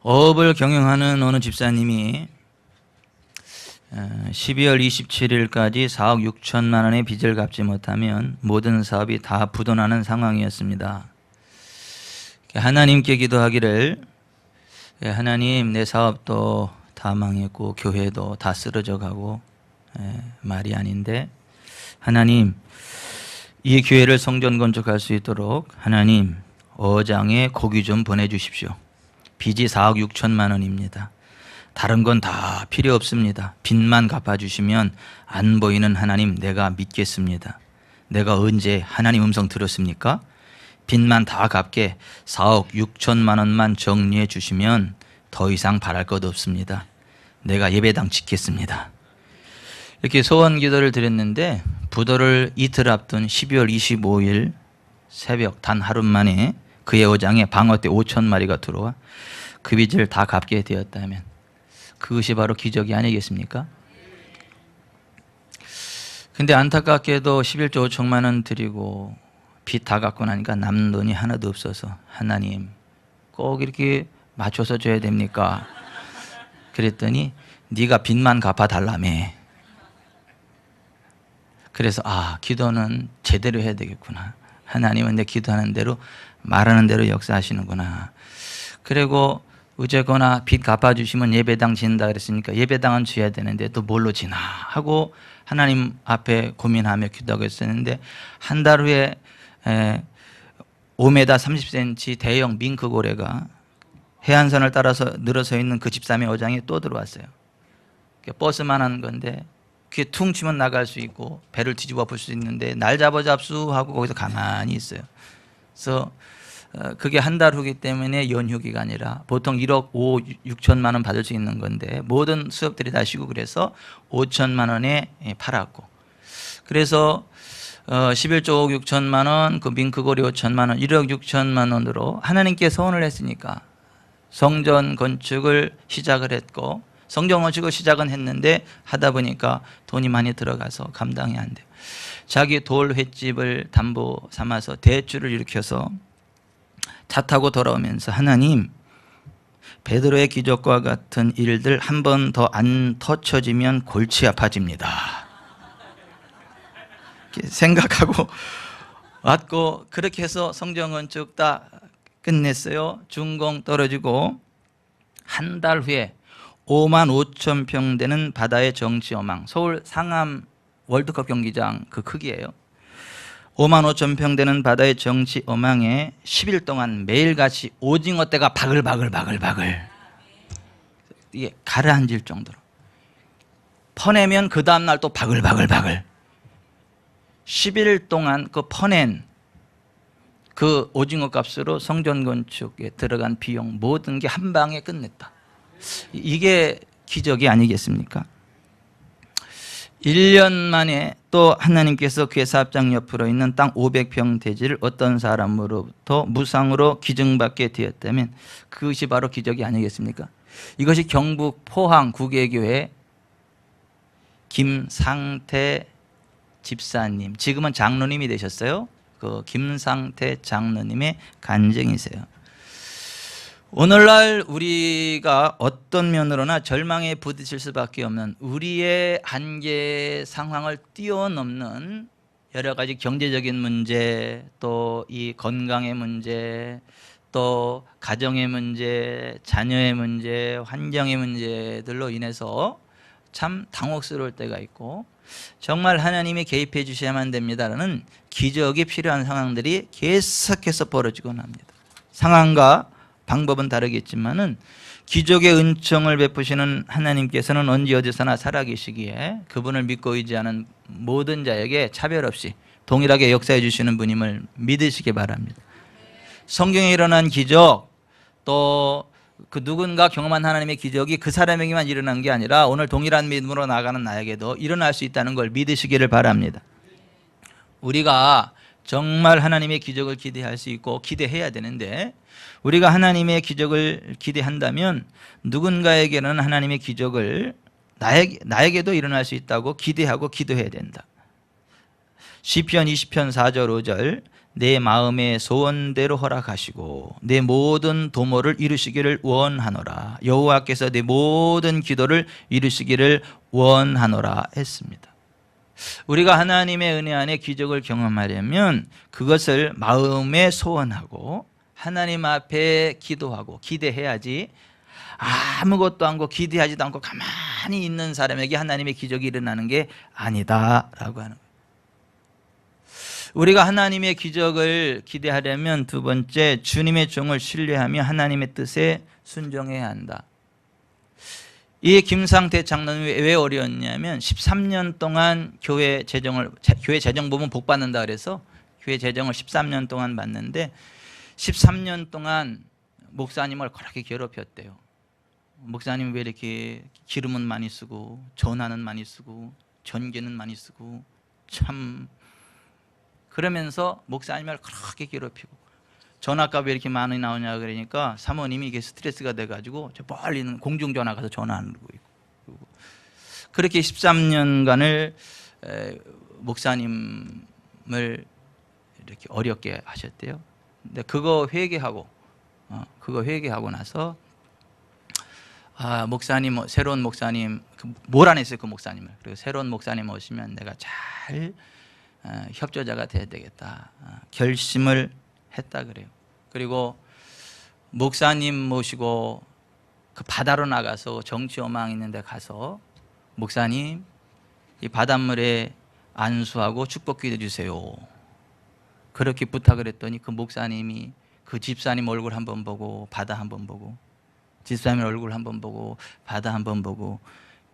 어업을 경영하는 어느 집사님이 12월 27일까지 4억 6천만 원의 빚을 갚지 못하면 모든 사업이 다 부도나는 상황이었습니다. 하나님께 기도하기를, 하나님, 내 사업도 다 망했고 교회도 다 쓰러져 가고 말이 아닌데, 하나님, 이 교회를 성전 건축할 수 있도록 하나님 어장에 고기 좀 보내주십시오. 빚이 4억 6천만 원입니다. 다른 건 다 필요 없습니다. 빚만 갚아주시면 안 보이는 하나님 내가 믿겠습니다. 내가 언제 하나님 음성 들었습니까? 빚만 다 갚게 4억 6천만 원만 정리해 주시면 더 이상 바랄 것 없습니다. 내가 예배당 짓겠습니다. 이렇게 소원 기도를 드렸는데, 부도를 이틀 앞둔 12월 25일 새벽 단 하루 만에 그의 어장에 방어떼 5천 마리가 들어와 그 빚을 다 갚게 되었다면 그것이 바로 기적이 아니겠습니까? 근데 안타깝게도 11조 5천만 원 드리고 빚 다 갚고 나니까 남는 돈이 하나도 없어서, 하나님 꼭 이렇게 맞춰서 줘야 됩니까? 그랬더니 네가 빚만 갚아달라며. 그래서 기도는 제대로 해야 되겠구나. 하나님은 내 기도하는 대로 말하는 대로 역사하시는구나. 그리고 어쨌거나 빚 갚아주시면 예배당 진다 그랬으니까 예배당은 지어야 되는데 또 뭘로 지나 하고 하나님 앞에 고민하며 기도하고 있었는데, 한 달 후에 5m 30cm 대형 밍크고래가 해안선을 따라서 늘어서 있는 그 집사람의 어장에 또 들어왔어요. 버스만한 건데 그게 퉁 치면 나갈 수 있고 배를 뒤집어 볼 수 있는데 날 잡수 하고 거기서 가만히 있어요. 그래서 그게 한 달 후기 때문에 연휴기가 아니라 보통 1억 5, 6천만 원 받을 수 있는 건데 모든 수업들이 다 쉬고 그래서 5천만 원에 팔았고, 그래서 11조 5억 6천만 원, 그 밍크고리 5천만 원, 1억 6천만 원으로 하나님께 소원을 했으니까 성전 건축을 시작을 했고, 성전 건축을 시작은 했는데 하다 보니까 돈이 많이 들어가서 감당이 안 돼요. 자기 돌 횟집을 담보 삼아서 대출을 일으켜서 차 타고 돌아오면서, 하나님, 베드로의 기적과 같은 일들 한 번 더 안 터쳐지면 골치 아파집니다. 생각하고 왔고, 그렇게 해서 성전 건축 다 끝냈어요. 준공 떨어지고 한 달 후에 5만 5천 평 되는 바다의 정치어망, 서울 상암 월드컵 경기장 그 크기예요. 5만 5천 평 되는 바다의 정치어망에 10일 동안 매일같이 오징어 떼가 바글바글 이게 가라앉을 정도로 퍼내면 그 다음날 또 바글바글 10일 동안 그 퍼낸 그 오징어 값으로 성전 건축에 들어간 비용 모든 게 한 방에 끝냈다. 이게 기적이 아니겠습니까? 1년 만에 또 하나님께서 그의 사업장 옆으로 있는 땅 500평 대지를 어떤 사람으로부터 무상으로 기증받게 되었다면 그것이 바로 기적이 아니겠습니까? 이것이 경북 포항 구계교회 김상태 집사님, 지금은 장로님이 되셨어요. 그 김상태 장로님의 간증이세요. 오늘날 우리가 어떤 면으로나 절망에 부딪힐 수밖에 없는, 우리의 한계 상황을 뛰어넘는 여러 가지 경제적인 문제, 또 이 건강의 문제, 또 가정의 문제, 자녀의 문제, 환경의 문제들로 인해서 참 당혹스러울 때가 있고, 정말 하나님이 개입해 주셔야만 됩니다라는 기적이 필요한 상황들이 계속해서 벌어지곤 합니다. 상황과 방법은 다르겠지만은 기적의 은총을 베푸시는 하나님께서는 언제 어디서나 살아계시기에 그분을 믿고 의지하는 모든 자에게 차별 없이 동일하게 역사해 주시는 분임을 믿으시기 바랍니다. 성경에 일어난 기적, 또 그 누군가 경험한 하나님의 기적이 그 사람에게만 일어난 게 아니라 오늘 동일한 믿음으로 나가는 나에게도 일어날 수 있다는 걸 믿으시기를 바랍니다. 우리가 정말 하나님의 기적을 기대할 수 있고 기대해야 되는데, 우리가 하나님의 기적을 기대한다면 누군가에게는 하나님의 기적을 나에게도 일어날 수 있다고 기대하고 기도해야 된다. 시편 20편 4절 5절, 내 마음의 소원대로 허락하시고 내 모든 도모를 이루시기를 원하노라. 여호와께서 내 모든 기도를 이루시기를 원하노라 했습니다. 우리가 하나님의 은혜 안에 기적을 경험하려면 그것을 마음에 소원하고 하나님 앞에 기도하고 기대해야지, 아무것도 않고 기대하지도 않고 가만히 있는 사람에게 하나님의 기적이 일어나는 게 아니다라고 하는 거예요. 우리가 하나님의 기적을 기대하려면 두 번째, 주님의 종을 신뢰하며 하나님의 뜻에 순종해야 한다. 이 김상태 장로는 왜 어려웠냐면 13년 동안 교회 재정 보면 복 받는다 그래서 교회 재정을 13년 동안 받는데 13년 동안 목사님을 그렇게 괴롭혔대요. 목사님 왜 이렇게 기름은 많이 쓰고 전화는 많이 쓰고 전기는 많이 쓰고 참, 그러면서 목사님을 그렇게 괴롭히고 전화값이 왜 이렇게 많이 나오냐 그러니까 사모님이 이게 스트레스가 돼가지고 저 멀리 있는 공중전화 가서 전화하는 거 있고, 그렇게 13년간을 목사님을 이렇게 어렵게 하셨대요. 근데 그거 회개하고 나서 목사님, 새로운 목사님 몰아냈어요, 그 목사님을. 그리고 새로운 목사님 오시면 내가 잘 협조자가 돼야 되겠다 결심을 했다 그래요. 그리고 목사님 모시고 그 바다로 나가서 정치어망 있는 데 가서 목사님 이 바닷물에 안수하고 축복기도 주세요 그렇게 부탁을 했더니 그 목사님이 그 집사님 얼굴 한번 보고 바다 한번 보고 집사님 얼굴 한번 보고 바다 한번 보고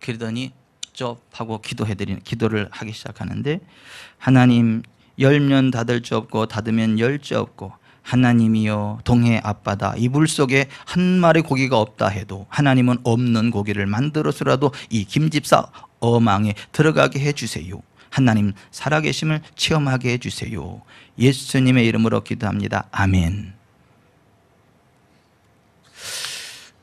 그러더니 하고 기도를 하기 시작하는데, 하나님 열면 닫을 수 없고 닫으면 열 수 없고 하나님이여 동해 앞바다 이 물 속에 한 마리 고기가 없다 해도 하나님은 없는 고기를 만들어서라도 이 김집사 어망에 들어가게 해주세요. 하나님 살아계심을 체험하게 해주세요. 예수님의 이름으로 기도합니다. 아멘.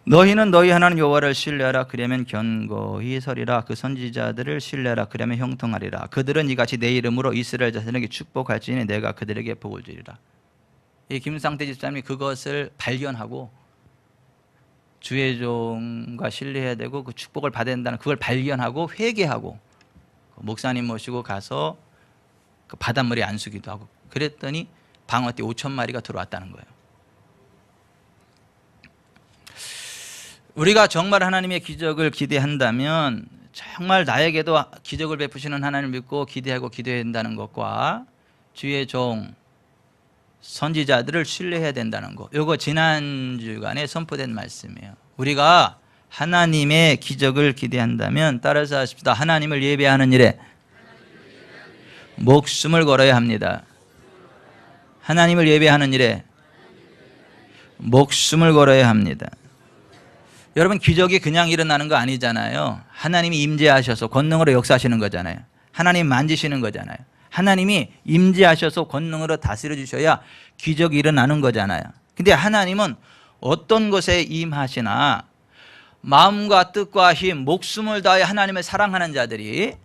너희는 너희 하나님 여호와를 신뢰하라. 그러면 견고히 서리라. 그 선지자들을 신뢰하라. 그러면 형통하리라. 그들은 이같이 내 이름으로 이스라엘 자손에게 축복할지니 내가 그들에게 복을 주리라. 이 김상태 집사님이 그것을 발견하고 주의 종과 신뢰해야 되고 그 축복을 받아야 된다는 그걸 발견하고 회개하고 목사님 모시고 가서 그 바닷물에 안수기도 하고 그랬더니 방어띠 5,000마리가 들어왔다는 거예요. 우리가 정말 하나님의 기적을 기대한다면 정말 나에게도 기적을 베푸시는 하나님을 믿고 기대하고 기도해야 된다는 것과 주의 종 선지자들을 신뢰해야 된다는 것, 이거 지난 주간에 선포된 말씀이에요. 우리가 하나님의 기적을 기대한다면 따라서 하십시다. 하나님을 예배하는 일에 목숨을 걸어야 합니다. 하나님을 예배하는 일에 목숨을 걸어야 합니다. 여러분, 기적이 그냥 일어나는 거 아니잖아요. 하나님이 임재하셔서 권능으로 역사하시는 거잖아요. 하나님 만지시는 거잖아요. 하나님이 임재하셔서 권능으로 다스려 주셔야 기적이 일어나는 거잖아요. 근데 하나님은 어떤 것에 임하시나 마음과 뜻과 힘, 목숨을 다해 하나님을 사랑하는 자들이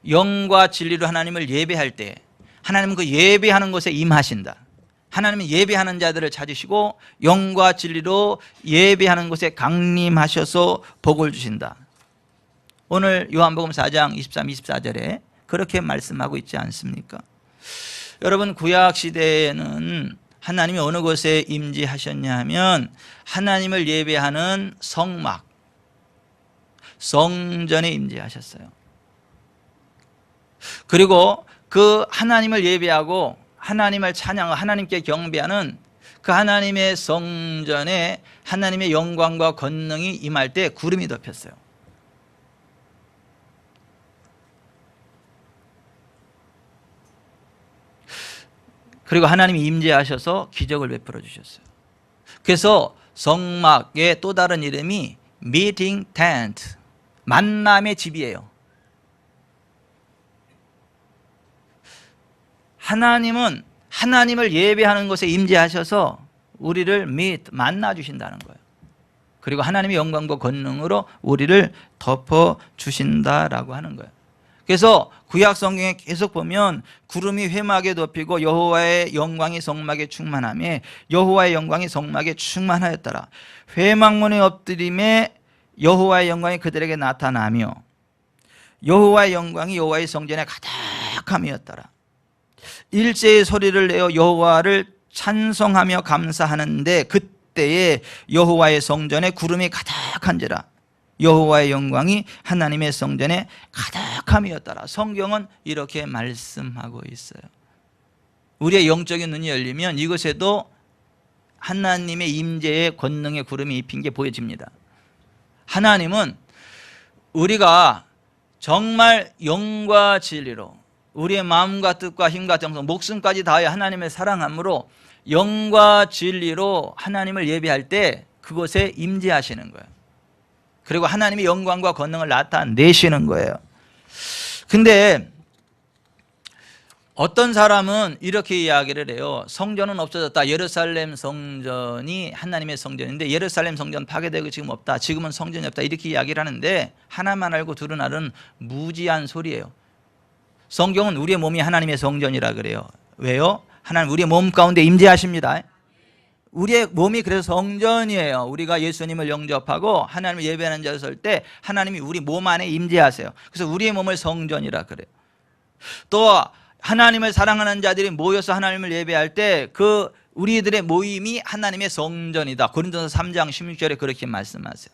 영과 진리로 하나님을 예배할 때 하나님은 그 예배하는 것에 임하신다. 하나님은 예배하는 자들을 찾으시고 영과 진리로 예배하는 곳에 강림하셔서 복을 주신다. 오늘 요한복음 4장 23, 24절에 그렇게 말씀하고 있지 않습니까? 여러분, 구약 시대에는 하나님이 어느 곳에 임재하셨냐 하면 하나님을 예배하는 성막, 성전에 임재하셨어요. 그리고 그 하나님을 예배하고 하나님을 찬양하고 하나님께 경배하는 그 하나님의 성전에 하나님의 영광과 권능이 임할 때 구름이 덮였어요. 그리고 하나님이 임재하셔서 기적을 베풀어 주셨어요. 그래서 성막의 또 다른 이름이 Meeting Tent, 만남의 집이에요. 하나님은 하나님을 예배하는 곳에 임재하셔서 우리를 만나 주신다는 거예요. 그리고 하나님의 영광과 권능으로 우리를 덮어 주신다라고 하는 거예요. 그래서 구약 성경에 계속 보면 구름이 회막에 덮이고 여호와의 영광이 성막에 충만하며 여호와의 영광이 성막에 충만하였더라. 회막문에 엎드림에 여호와의 영광이 그들에게 나타나며 여호와의 영광이 여호와의 성전에 가득함이었더라. 일제의 소리를 내어 여호와를 찬송하며 감사하는데 그때에 여호와의 성전에 구름이 가득한지라. 여호와의 영광이 하나님의 성전에 가득함이었더라. 성경은 이렇게 말씀하고 있어요. 우리의 영적인 눈이 열리면 이것에도 하나님의 임재의 권능의 구름이 입힌 게 보여집니다. 하나님은 우리가 정말 영과 진리로 우리의 마음과 뜻과 힘과 정성, 목숨까지 다하여 하나님을 사랑함으로 영과 진리로 하나님을 예배할 때 그곳에 임재하시는 거예요. 그리고 하나님의 영광과 권능을 나타내시는 거예요. 근데 어떤 사람은 이렇게 이야기를 해요. 성전은 없어졌다. 예루살렘 성전이 하나님의 성전인데 예루살렘 성전 파괴되고 지금 없다. 지금은 성전이 없다. 이렇게 이야기를 하는데 하나만 알고 둘은 알은 무지한 소리예요. 성경은 우리의 몸이 하나님의 성전이라 그래요. 왜요? 하나님 우리의 몸 가운데 임재하십니다. 우리의 몸이 그래서 성전이에요. 우리가 예수님을 영접하고 하나님을 예배하는 자로 설 때 하나님이 우리 몸 안에 임재하세요. 그래서 우리의 몸을 성전이라 그래요. 또 하나님을 사랑하는 자들이 모여서 하나님을 예배할 때 그 우리들의 모임이 하나님의 성전이다. 고린도서 3장 16절에 그렇게 말씀하세요.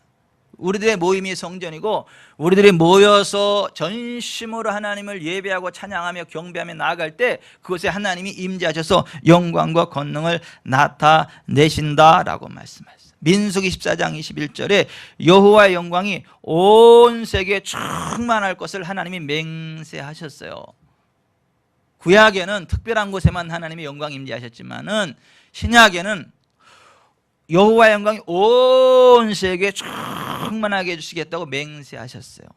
우리들의 모임이 성전이고 우리들이 모여서 전심으로 하나님을 예배하고 찬양하며 경배하며 나아갈 때 그곳에 하나님이 임재하셔서 영광과 권능을 나타내신다라고 말씀하셨어요. 민수기 14장 21절에 여호와의 영광이 온 세계에 충만할 것을 하나님이 맹세하셨어요. 구약에는 특별한 곳에만 하나님의 영광이 임재하셨지만은 신약에는 여호와의 영광이 온 세계에 충만하게 해주시겠다고 맹세하셨어요.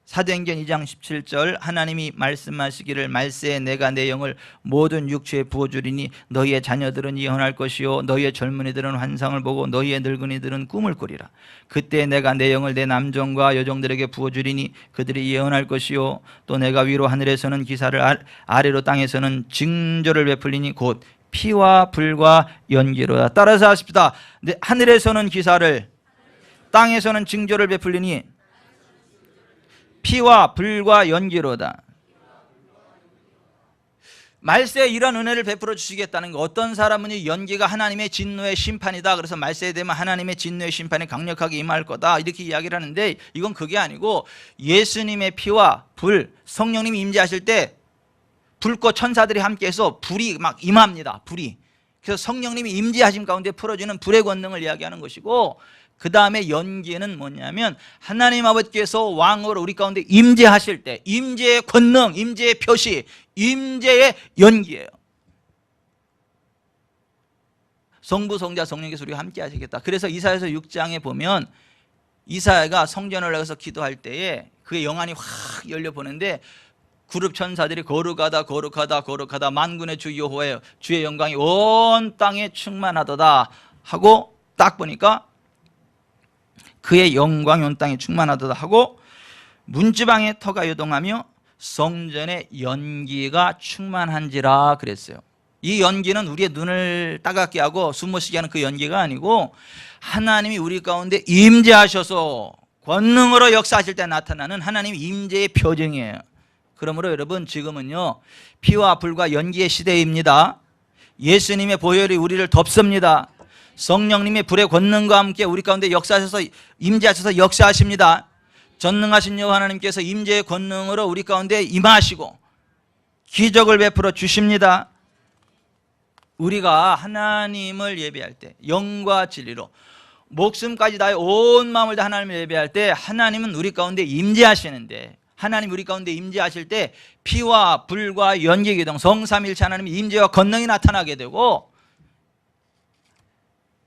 사도행전 2장 17절 하나님이 말씀하시기를 말세에 내가 내 영을 모든 육체에 부어주리니 너희의 자녀들은 예언할 것이요 너희의 젊은이들은 환상을 보고 너희의 늙은이들은 꿈을 꾸리라. 그때 내가 내 영을 내 남종과 여종들에게 부어주리니 그들이 예언할 것이요 또 내가 위로 하늘에서는 기사를 아래로 땅에서는 징조를 베풀리니 곧 피와 불과 연기로다. 따라서 하십시다. 하늘에서는 기사를 땅에서는 징조를 베풀리니 피와 불과 연기로다. 말세에 이런 은혜를 베풀어 주시겠다는 거. 어떤 사람은 연기가 하나님의 진노의 심판이다. 그래서 말세에 되면 하나님의 진노의 심판이 강력하게 임할 거다. 이렇게 이야기를 하는데 이건 그게 아니고 예수님의 피와 불, 성령님이 임재하실 때 불꽃 천사들이 함께해서 불이 막 임합니다. 불이. 그래서 성령님이 임재하심 가운데 풀어주는 불의 권능을 이야기하는 것이고 그 다음에 연기는 뭐냐면 하나님 아버지께서 왕으로 우리 가운데 임재하실 때 임재의 권능, 임재의 표시, 임재의 연기예요. 성부, 성자, 성령께서 우리와 함께 하시겠다. 그래서 이사야서 6장에 보면 이사야가 성전을 나가서 기도할 때에 그의 영안이 확 열려보는데 그룹 천사들이 거룩하다 만군의 주 여호와여 주의 영광이 온 땅에 충만하도다 하고 딱 보니까 그의 영광이 온 땅에 충만하도다 하고 문지방에 터가 요동하며 성전의 연기가 충만한지라 그랬어요. 이 연기는 우리의 눈을 따갑게 하고 숨못쉬게 하는 그 연기가 아니고 하나님이 우리 가운데 임재하셔서 권능으로 역사하실 때 나타나는 하나님의 임재의 표징이에요. 그러므로 여러분 지금은요 피와 불과 연기의 시대입니다. 예수님의 보혈이 우리를 덮습니다. 성령님의 불의 권능과 함께 우리 가운데 역사하셔서 임재하셔서 역사하십니다. 전능하신 여호와 하나님께서 임재의 권능으로 우리 가운데 임하시고 기적을 베풀어 주십니다. 우리가 하나님을 예배할 때 영과 진리로 목숨까지 다해 온 마음을 다 하나님을 예배할 때 하나님은 우리 가운데 임재하시는데 하나님 우리 가운데 임재하실 때 피와 불과 연기 기동 성삼일체 하나님의 임재와 권능이 나타나게 되고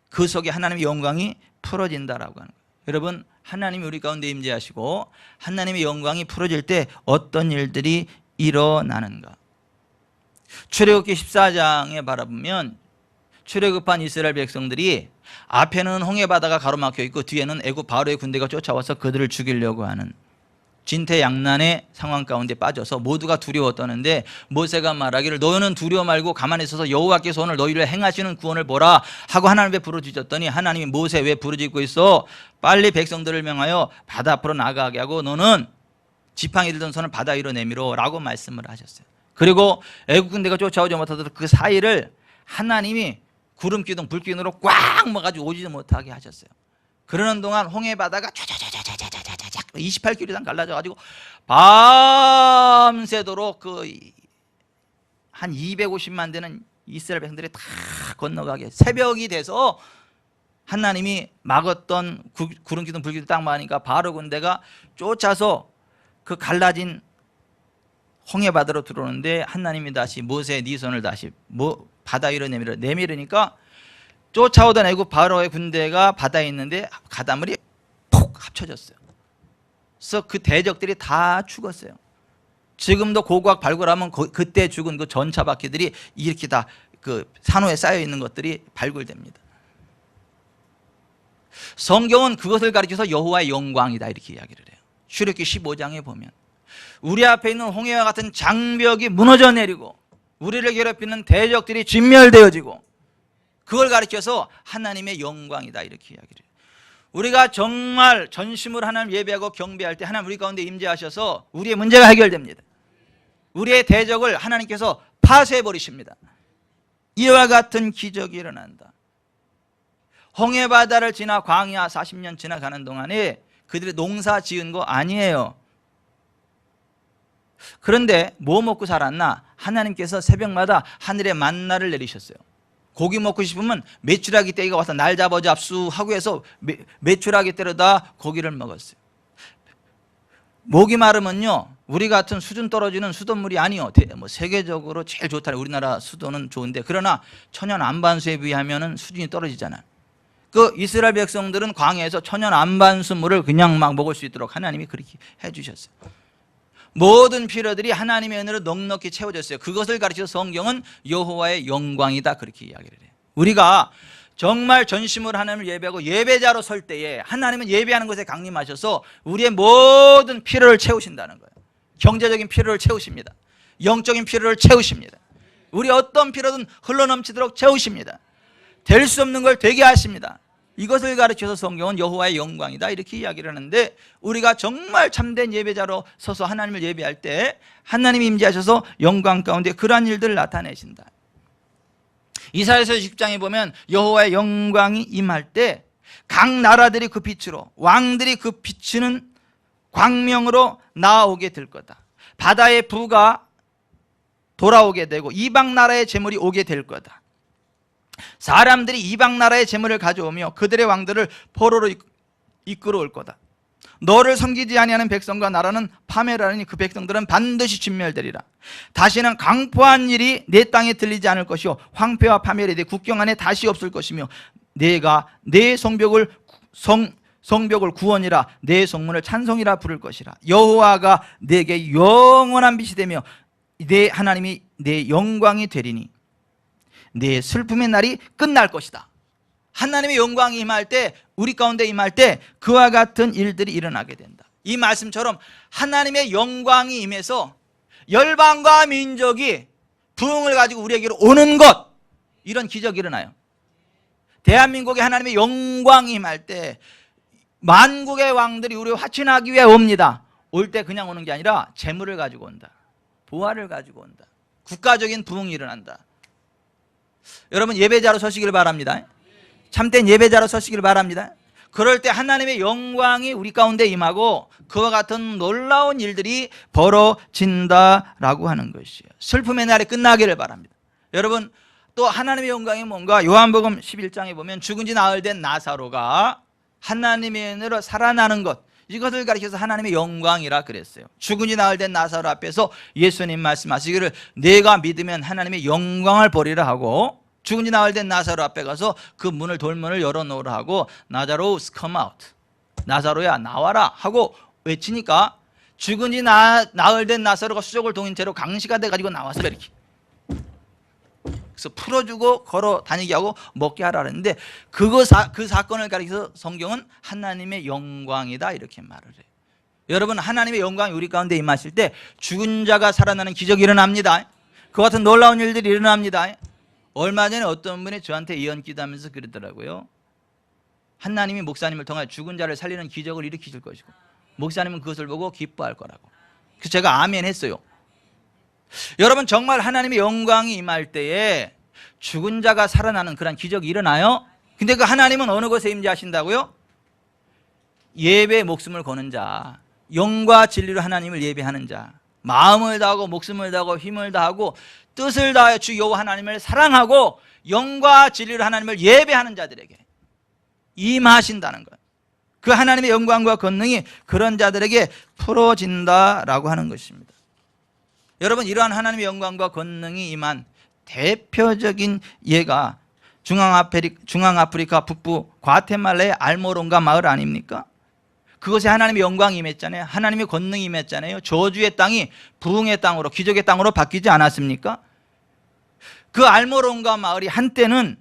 그 속에 하나님의 영광이 풀어진다라고 하는 거예요. 여러분 하나님이 우리 가운데 임재하시고 하나님의 영광이 풀어질 때 어떤 일들이 일어나는가. 출애굽기 14장에 바라보면 출애굽한 이스라엘 백성들이 앞에는 홍해 바다가 가로막혀 있고 뒤에는 애굽 바로의 군대가 쫓아와서 그들을 죽이려고 하는 진퇴양난의 상황 가운데 빠져서 모두가 두려워 떠는데 모세가 말하기를 너희는 두려워 말고 가만히 있어서 여호와께서 오늘 너희를 행하시는 구원을 보라 하고 하나님 앞에 부르짖었더니 하나님이 모세 왜 부르짖고 있어? 빨리 백성들을 명하여 바다 앞으로 나가게 하고 너는 지팡이 들던 손을 바다 위로 내밀어 라고 말씀을 하셨어요. 그리고 애국 군대가 쫓아오지 못하도록 그 사이를 하나님이 구름기둥 불기둥으로 꽉 먹어가지고 오지 못하게 하셨어요. 그러는 동안 홍해 바다가 쫙쫙쫙쫙쫙쫙 28km 이상 갈라져가지고 밤새도록 한 250만 되는 이스라엘 백성들이 다 건너가게 새벽이 돼서 하나님이 막았던 구름기둥 불기둥 딱 막으니까 바로 군대가 쫓아서 그 갈라진 홍해 바다로 들어오는데 하나님이 다시 모세 네 손을 다시 바다 위로 내밀으니까 쫓아오던 애굽 바로의 군대가 바다에 있는데 가다물이 푹 합쳐졌어요. 그래서 그 대적들이 다 죽었어요. 지금도 고고학 발굴하면 그때 죽은 그 전차 바퀴들이 이렇게 다 그 산호에 쌓여 있는 것들이 발굴됩니다. 성경은 그것을 가리켜서 여호와의 영광이다 이렇게 이야기를 해요. 출애굽기 15장에 보면 우리 앞에 있는 홍해와 같은 장벽이 무너져 내리고 우리를 괴롭히는 대적들이 진멸되어지고 그걸 가리켜서 하나님의 영광이다 이렇게 이야기를 해요. 우리가 정말 전심으로 하나님 예배하고 경배할 때 하나님 우리 가운데 임재하셔서 우리의 문제가 해결됩니다. 우리의 대적을 하나님께서 파쇄해버리십니다. 이와 같은 기적이 일어난다. 홍해바다를 지나 광야 40년 지나가는 동안에 그들이 농사 지은 거 아니에요. 그런데 뭐 먹고 살았나? 하나님께서 새벽마다 하늘에 만나를 내리셨어요. 고기 먹고 싶으면 메추라기 떼기가 와서 날 잡아 잡수 하고 해서 메추라기 떼려다 고기를 먹었어요. 목이 마르면요 우리 같은 수준 떨어지는 수돗물이 아니요 세계적으로 제일 좋다. 우리나라 수도는 좋은데 그러나 천연 안반수에 비하면 수준이 떨어지잖아요. 그 이스라엘 백성들은 광야에서 천연 안반수물을 그냥 막 먹을 수 있도록 하나님이 그렇게 해주셨어요. 모든 필요들이 하나님의 은혜로 넉넉히 채워졌어요. 그것을 가르쳐서 성경은 여호와의 영광이다 그렇게 이야기를 해요. 우리가 정말 전심으로 하나님을 예배하고 예배자로 설 때에 하나님은 예배하는 것에 강림하셔서 우리의 모든 필요를 채우신다는 거예요. 경제적인 필요를 채우십니다. 영적인 필요를 채우십니다. 우리 어떤 필요든 흘러넘치도록 채우십니다. 될 수 없는 걸 되게 하십니다. 이것을 가르쳐서 성경은 여호와의 영광이다 이렇게 이야기를 하는데 우리가 정말 참된 예배자로 서서 하나님을 예배할 때 하나님이 임재하셔서 영광 가운데 그러한 일들을 나타내신다. 이사야서 10장에 보면 여호와의 영광이 임할 때 각 나라들이 그 빛으로 왕들이 그 비추는 광명으로 나아오게 될 거다. 바다의 부가 돌아오게 되고 이방 나라의 재물이 오게 될 거다. 사람들이 이방 나라의 재물을 가져오며 그들의 왕들을 포로로 이끌어올 거다. 너를 섬기지 아니하는 백성과 나라는 파멸하니 그 백성들은 반드시 진멸되리라. 다시는 강포한 일이 내 땅에 들리지 않을 것이요 황폐와 파멸이 내 국경 안에 다시 없을 것이며 내가 내 성벽을 구원이라 내 성문을 찬송이라 부를 것이라. 여호와가 내게 영원한 빛이 되며 내 하나님이 내 영광이 되리니 내 슬픔의 날이 끝날 것이다. 하나님의 영광이 임할 때 우리 가운데 임할 때 그와 같은 일들이 일어나게 된다. 이 말씀처럼 하나님의 영광이 임해서 열방과 민족이 부흥을 가지고 우리에게로 오는 것 이런 기적이 일어나요. 대한민국에 하나님의 영광이 임할 때 만국의 왕들이 우리를 화친하기 위해 옵니다. 올 때 그냥 오는 게 아니라 재물을 가지고 온다. 보화를 가지고 온다. 국가적인 부흥이 일어난다. 여러분 예배자로 서시기를 바랍니다. 참된 예배자로 서시기를 바랍니다. 그럴 때 하나님의 영광이 우리 가운데 임하고 그와 같은 놀라운 일들이 벌어진다라고 하는 것이에요. 슬픔의 날이 끝나기를 바랍니다. 여러분 또 하나님의 영광이 뭔가 요한복음 11장에 보면 죽은 지 나흘 된 나사로가 하나님의 은혜로 살아나는 것 이것을 가리켜서 하나님의 영광이라 그랬어요. 죽은 지 나흘 된 나사로 앞에서 예수님 말씀하시기를 내가 믿으면 하나님의 영광을 보리라 하고 죽은 지 나흘 된 나사로 앞에 가서 그 문을 돌문을 열어놓으라 하고 나자로스 come out 나사로야 나와라 하고 외치니까 죽은 지 나흘 된 나사로가 수족을 동인 채로 강시가 돼가지고 나와서 이렇게 그래서 풀어주고 걸어 다니게 하고 먹게 하라 그랬는데 그 사건을 가리켜서 성경은 하나님의 영광이다 이렇게 말을 해요. 여러분, 하나님의 영광이 우리 가운데 임하실 때 죽은 자가 살아나는 기적이 일어납니다. 그와 같은 놀라운 일들이 일어납니다. 얼마 전에 어떤 분이 저한테 예언 기도하면서 그러더라고요. 하나님이 목사님을 통해 죽은 자를 살리는 기적을 일으키실 것이고 목사님은 그것을 보고 기뻐할 거라고. 그래서 제가 아멘 했어요. 여러분, 정말 하나님의 영광이 임할 때에 죽은 자가 살아나는 그런 기적이 일어나요. 근데 그 하나님은 어느 곳에 임재하신다고요? 예배에 목숨을 거는 자, 영과 진리로 하나님을 예배하는 자, 마음을 다하고 목숨을 다하고 힘을 다하고 뜻을 다하여 주 여호와 하나님을 사랑하고 영과 진리로 하나님을 예배하는 자들에게 임하신다는 거예요. 그 하나님의 영광과 권능이 그런 자들에게 풀어진다라고 하는 것입니다. 여러분, 이러한 하나님의 영광과 권능이 임한 대표적인 예가 중앙아프리카 북부 과테말라의 알모론가 마을 아닙니까? 그곳에 하나님의 영광이 임했잖아요. 하나님의 권능이 임했잖아요. 저주의 땅이 부흥의 땅으로, 기적의 땅으로 바뀌지 않았습니까? 그 알모론가 마을이 한때는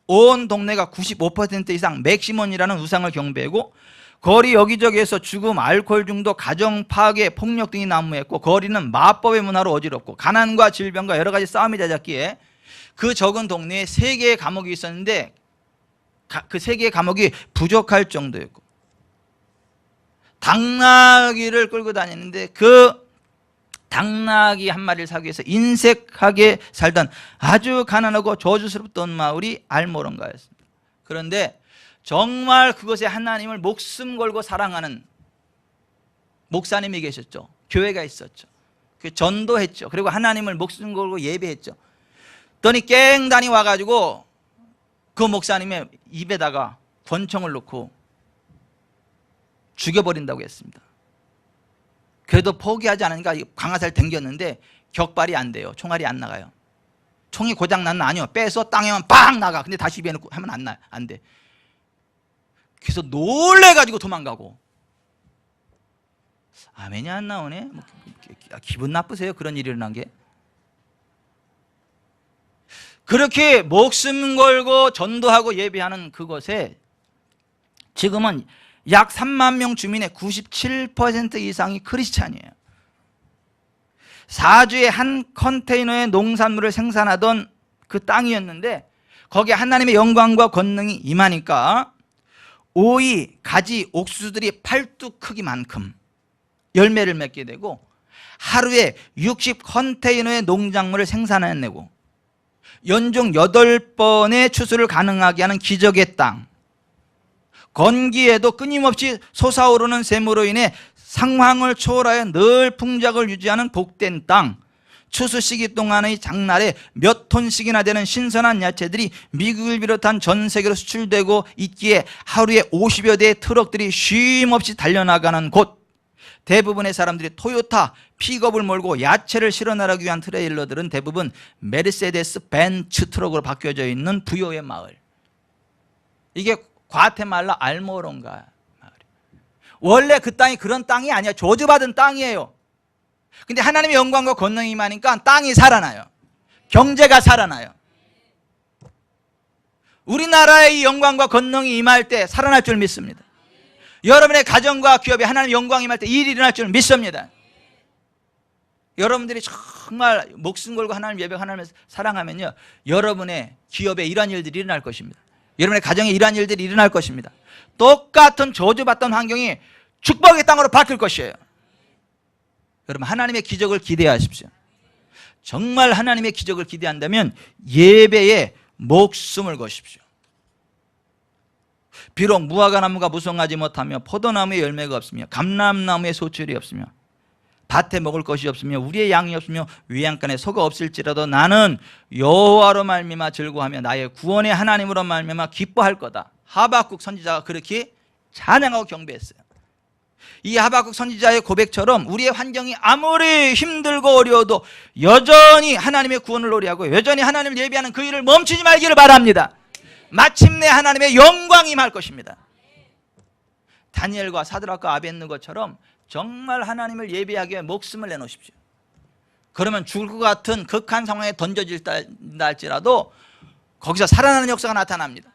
온 동네가 95% 이상 맥시몬이라는 우상을 경배하고 거리 여기저기에서 죽음, 알코올 중독, 가정 파괴, 폭력 등이 난무했고 거리는 마법의 문화로 어지럽고 가난과 질병과 여러 가지 싸움이 잦았기에 그 적은 동네에 3개의 감옥이 있었는데 그 3개의 감옥이 부족할 정도였고 당나귀를 끌고 다니는데 그 당나귀 한 마리를 사기 위해서 인색하게 살던 아주 가난하고 저주스럽던 마을이 알모론가였습니다. 그런데 정말 그곳에 하나님을 목숨 걸고 사랑하는 목사님이 계셨죠. 교회가 있었죠. 전도했죠. 그리고 하나님을 목숨 걸고 예배했죠. 그랬더니 깽단이 와가지고 그 목사님의 입에다가 권총을 넣고 죽여버린다고 했습니다. 그래도 포기하지 않으니까 강화살 당겼는데 격발이 안 돼요. 총알이 안 나가요. 총이 고장났나? 아니요. 빼서 땅에만 빵 나가. 근데 다시 입에 넣고 하면 안 돼. 그래서 놀래가지고 도망가고. 아멘이 안 나오네. 기분 나쁘세요? 그런 일이 일어난 게. 그렇게 목숨 걸고 전도하고 예배하는 그곳에 지금은 약 3만 명 주민의 97% 이상이 크리스찬이에요. 4주에 한 컨테이너의 농산물을 생산하던 그 땅이었는데 거기에 하나님의 영광과 권능이 임하니까 오이, 가지, 옥수수들이 팔뚝 크기만큼 열매를 맺게 되고 하루에 60컨테이너의 농작물을 생산해내고 연중 8번의 추수를 가능하게 하는 기적의 땅, 건기에도 끊임없이 솟아오르는 샘으로 인해 상황을 초월하여 늘 풍작을 유지하는 복된 땅, 추수 시기 동안의 장날에 몇 톤씩이나 되는 신선한 야채들이 미국을 비롯한 전 세계로 수출되고 있기에 하루에 50여 대의 트럭들이 쉼없이 달려나가는 곳, 대부분의 사람들이 토요타 픽업을 몰고 야채를 실어 나가기 위한 트레일러들은 대부분 메르세데스 벤츠 트럭으로 바뀌어져 있는 부여의 마을. 이게 과테말라 알모론가 마을이에요. 원래 그 땅이 그런 땅이 아니야. 저주받은 땅이에요. 근데 하나님의 영광과 권능이 임하니까 땅이 살아나요. 경제가 살아나요. 우리나라의 이 영광과 권능이 임할 때 살아날 줄 믿습니다. 여러분의 가정과 기업에 하나님의 영광이 임할 때 일이 일어날 줄 믿습니다. 여러분들이 정말 목숨 걸고 하나님 예배, 하나님을 사랑하면요, 여러분의 기업에 이러한 일들이 일어날 것입니다. 여러분의 가정에 이러한 일들이 일어날 것입니다. 똑같은 저주받던 환경이 축복의 땅으로 바뀔 것이에요. 여러분, 하나님의 기적을 기대하십시오. 정말 하나님의 기적을 기대한다면 예배에 목숨을 거십시오. 비록 무화과나무가 무성하지 못하며 포도나무에 열매가 없으며 감람나무에 소출이 없으며 밭에 먹을 것이 없으며 우리의 양이 없으며 외양간에 소가 없을지라도 나는 여호와로 말미암아 즐거워하며 나의 구원의 하나님으로 말미암아 기뻐할 거다. 하박국 선지자가 그렇게 찬양하고 경배했어요. 이 하박국 선지자의 고백처럼 우리의 환경이 아무리 힘들고 어려워도 여전히 하나님의 구원을 노래하고 여전히 하나님을 예배하는 그 일을 멈추지 말기를 바랍니다. 마침내 하나님의 영광이 임할 것입니다. 다니엘과 사드락과 아벳느고처럼 정말 하나님을 예배하기 위해 목숨을 내놓으십시오. 그러면 죽을 것 같은 극한 상황에 던져질다 할지라도 거기서 살아나는 역사가 나타납니다.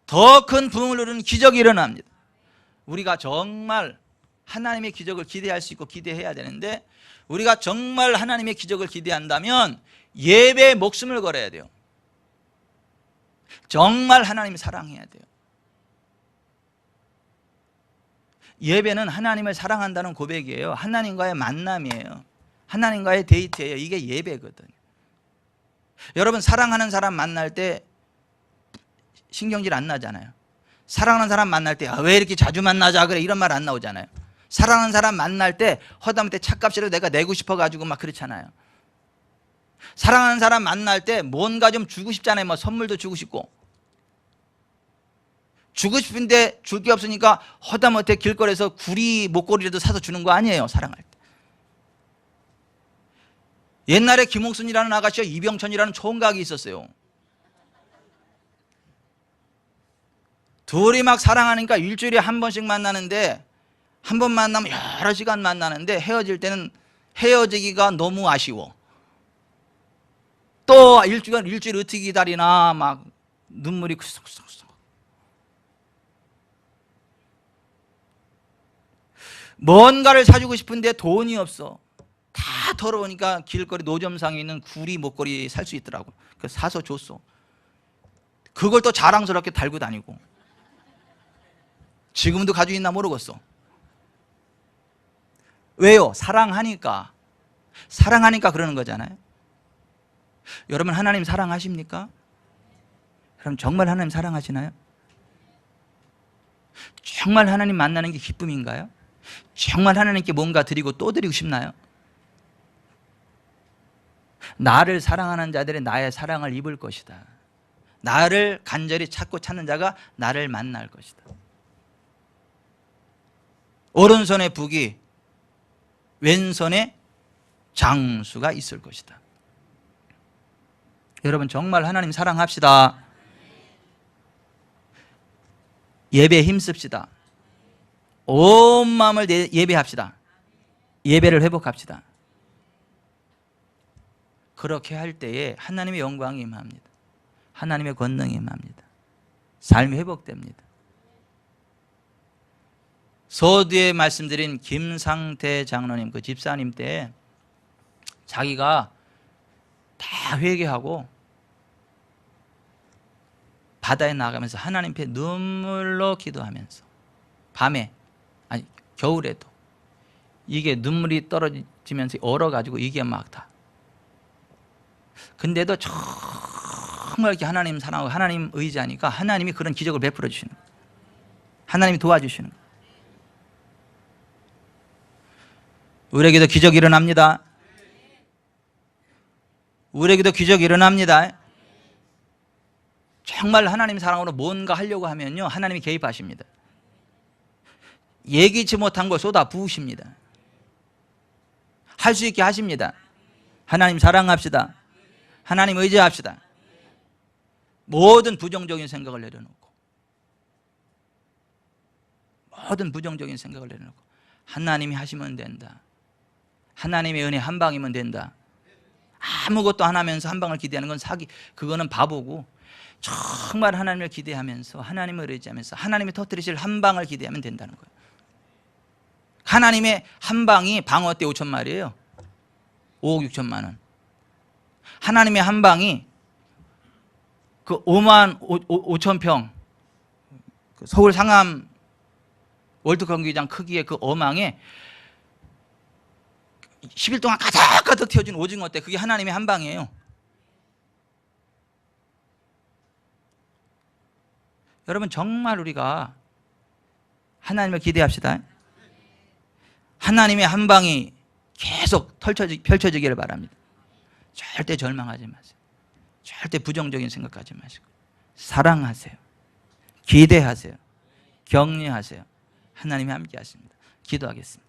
더 큰 부흥을 이루는 기적이 일어납니다. 우리가 정말 하나님의 기적을 기대할 수 있고 기대해야 되는데, 우리가 정말 하나님의 기적을 기대한다면 예배에 목숨을 걸어야 돼요. 정말 하나님을 사랑해야 돼요. 예배는 하나님을 사랑한다는 고백이에요. 하나님과의 만남이에요. 하나님과의 데이트예요. 이게 예배거든요. 여러분, 사랑하는 사람 만날 때 신경질 안 나잖아요. 사랑하는 사람 만날 때 왜 이렇게 자주 만나자 그래, 이런 말 안 나오잖아요. 사랑하는 사람 만날 때 허다못해 차값이라도 내가 내고 싶어가지고 막 그렇잖아요. 사랑하는 사람 만날 때 뭔가 좀 주고 싶잖아요. 뭐 선물도 주고 싶고. 주고 싶은데 줄 게 없으니까 허다못해 길거리에서 구리 목걸이라도 사서 주는 거 아니에요, 사랑할 때. 옛날에 김홍순이라는 아가씨와 이병천이라는 총각이 있었어요. 둘이 막 사랑하니까 일주일에 한 번씩 만나는데, 한 번 만나면 여러 시간 만나는데 헤어질 때는 헤어지기가 너무 아쉬워. 또 일주일 어떻게 기다리나, 막 눈물이 쿵쿵쿵. 뭔가를 사주고 싶은데 돈이 없어. 다 더러우니까 길거리 노점상에 있는 구리 목걸이 살 수 있더라고. 그래서 사서 줬어. 그걸 또 자랑스럽게 달고 다니고. 지금도 가지고 있나 모르겠어. 왜요? 사랑하니까. 사랑하니까 그러는 거잖아요. 여러분, 하나님 사랑하십니까? 그럼 정말 하나님 사랑하시나요? 정말 하나님 만나는 게 기쁨인가요? 정말 하나님께 뭔가 드리고 또 드리고 싶나요? 나를 사랑하는 자들이 나의 사랑을 입을 것이다. 나를 간절히 찾고 찾는 자가 나를 만날 것이다. 오른손에 북이, 왼손에 장수가 있을 것이다. 여러분, 정말 하나님 사랑합시다. 예배에 힘씁시다. 온 마음을 예배합시다. 예배를 회복합시다. 그렇게 할 때에 하나님의 영광이 임합니다. 하나님의 권능이 임합니다. 삶이 회복됩니다. 서두에 말씀드린 김상태 장로님, 그 집사님 때 자기가 다 회개하고 바다에 나가면서 하나님 앞에 눈물로 기도하면서, 밤에, 아니 겨울에도 이게 눈물이 떨어지면서 얼어가지고 이게 막 다. 근데도 정말 이렇게 하나님 사랑하고 하나님 의지하니까 하나님이 그런 기적을 베풀어 주시는 거예요. 하나님이 도와주시는 거예요. 우리에게도 기적이 일어납니다. 우리에게도 기적이 일어납니다. 정말 하나님 사랑으로 뭔가 하려고 하면요, 하나님이 개입하십니다. 예기치 못한 걸 쏟아 부으십니다. 할 수 있게 하십니다. 하나님 사랑합시다. 하나님 의지합시다. 모든 부정적인 생각을 내려놓고, 모든 부정적인 생각을 내려놓고 하나님이 하시면 된다. 하나님의 은혜 한 방이면 된다. 아무것도 안 하면서 한 방을 기대하는 건 사기, 그거는 바보고, 정말 하나님을 기대하면서 하나님을 의지하면서 하나님이 터뜨리실 한 방을 기대하면 된다는 거예요. 하나님의 한 방이 방어 때 5,000마리예요. 5억 6천만 원. 하나님의 한 방이 그 5만 5천 평 서울 상암 월드 경기장 크기의 그 어망에 10일 동안 가득가득 튀어진 오징어 때, 그게 하나님의 한 방이에요. 여러분, 정말 우리가 하나님을 기대합시다. 하나님의 한 방이 계속 펼쳐지기를 바랍니다. 절대 절망하지 마세요. 절대 부정적인 생각하지 마시고 사랑하세요. 기대하세요. 격려하세요. 하나님이 함께 하십니다. 기도하겠습니다.